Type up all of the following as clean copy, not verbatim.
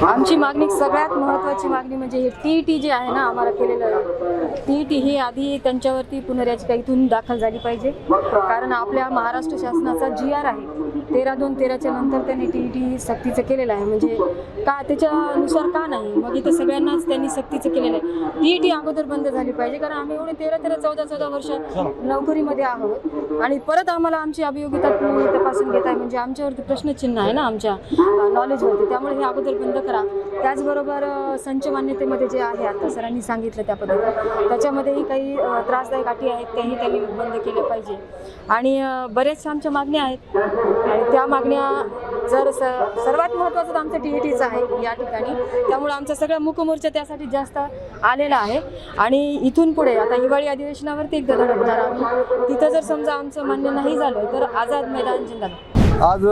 आमची मागणी सगळ्यात महत्त्वाची मागणी म्हणजे हे TET जे आहे ना आम्हाला केलेलं TET हे आधी त्यांच्यावरती पुनर्याचिका इथून दाखल झाली पाहिजे, कारण आपल्या महाराष्ट्र शासनाचा GR आहे 13/2/13च्या नंतर त्यांनी TET सक्तीचं केलेलं आहे. म्हणजे का त्याच्यानुसार का नाही, मग इथं सगळ्यांनाच त्यांनी सक्तीचं केलेलं आहे. TET अगोदर बंद झाली पाहिजे, कारण आम्ही एवढे 13-14 वर्ष नोकरीमध्ये आहोत आणि परत आम्हाला आमची अभियोगिता तपासून घेत आहे, म्हणजे आमच्यावरती प्रश्नचिन्ह आहे ना आमच्या नॉलेजवरती. त्यामुळे हे अगोदर बंद करा. त्याचबरोबर संच मान्यतेमध्ये जे आहे आता सरांनी सांगितलं त्या पद्धतीने त्याच्यामध्येही काही त्रासदायक अटी आहेत त्याही त्यांनी बंद केल्या पाहिजे. आणि बरेचशा आमच्या मागण्या आहेत आणि त्या मागण्या जर सर्वात महत्त्वाचं तर आमचं TETच आहे या ठिकाणी. त्यामुळे आमचा सगळा मुकमोर्चा त्यासाठी जास्त आलेला आहे. आणि इथून पुढे आता हिवाळी अधिवेशनावरती एकदा धडकणार आम्ही. तिथं जर समजा आमचं मान्य नाही झालं तर आझाद मैदान जिंदाबाद. आज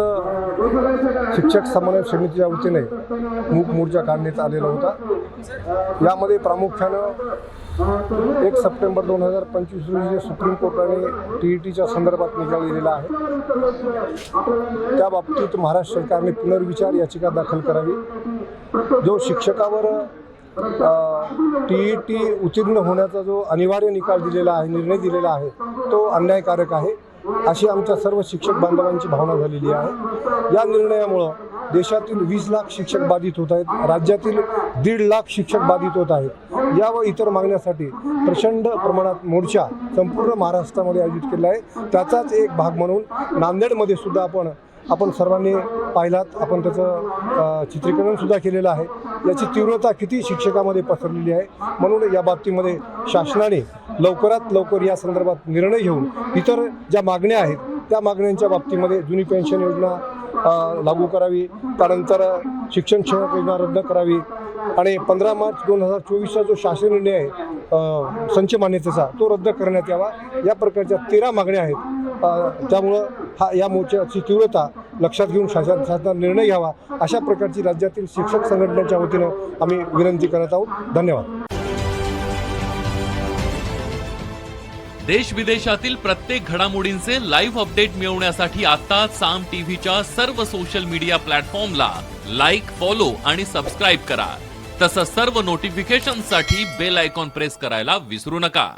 शिक्षक समन्वय समितीच्या वतीने मूक मोर्चा काढण्यात आलेला होता. यामध्ये प्रामुख्यानं 1 सप्टेंबर 2025 रोजी सुप्रीम कोर्टाने TETच्या संदर्भात निकाल दिलेला आहे. त्या बाबतीत महाराष्ट्र सरकारने पुनर्विचार याचिका दाखल करावी. जो शिक्षकावर TET उत्तीर्ण होण्याचा जो अनिवार्य निकाल दिलेला आहे, निर्णय दिलेला आहे, तो अन्यायकारक आहे अशी आमच्या सर्व शिक्षक बांधवांची भावना झालेली आहे. या निर्णयामुळं देशातील 20 लाख शिक्षक बाधित होत आहेत, राज्यातील 1.5 लाख शिक्षक बाधित होत आहेत. या व इतर मागण्यासाठी प्रचंड प्रमाणात मोर्चा संपूर्ण महाराष्ट्रामध्ये आयोजित केला आहे. त्याचाच एक भाग म्हणून नांदेडमध्ये सुद्धा आपण सर्वांनी पाहिलात, आपण त्याचं चित्रीकरणसुद्धा केलेलं आहे. याची तीव्रता किती शिक्षकामध्ये पसरलेली आहे. म्हणून या बाबतीमध्ये शासनाने लवकरात लवकर या संदर्भात निर्णय घेऊन इतर ज्या मागण्या आहेत त्या मागण्यांच्या बाबतीमध्ये जुनी पेन्शन योजना लागू करावी, त्यानंतर शिक्षण सेवक योजना रद्द करावी आणि 15 मार्च 2024चा जो शासन निर्णय आहे संच मान्यतेचा तो रद्द करण्यात यावा. या प्रकारच्या 13 मागण्या आहेत. त्यामुळं या मोर्चाची तीव्रता लक्षात घेऊन शासनाचा निर्णय घ्यावा अशा प्रकारची राज्यातील शिक्षक संघटनेच्या वतीनं आम्ही विनंती करत आहोत. धन्यवाद. देश विदेशातील प्रत्येक घडामोडींचे लाईव्ह अपडेट मिळवण्यासाठी आता साम टीव्हीच्या सर्व सोशल मीडिया प्लॅटफॉर्मला लाईक, फॉलो आणि सबस्क्राईब करा. तसंच सर्व नोटिफिकेशनसाठी बेल आयकॉन प्रेस करायला विसरू नका.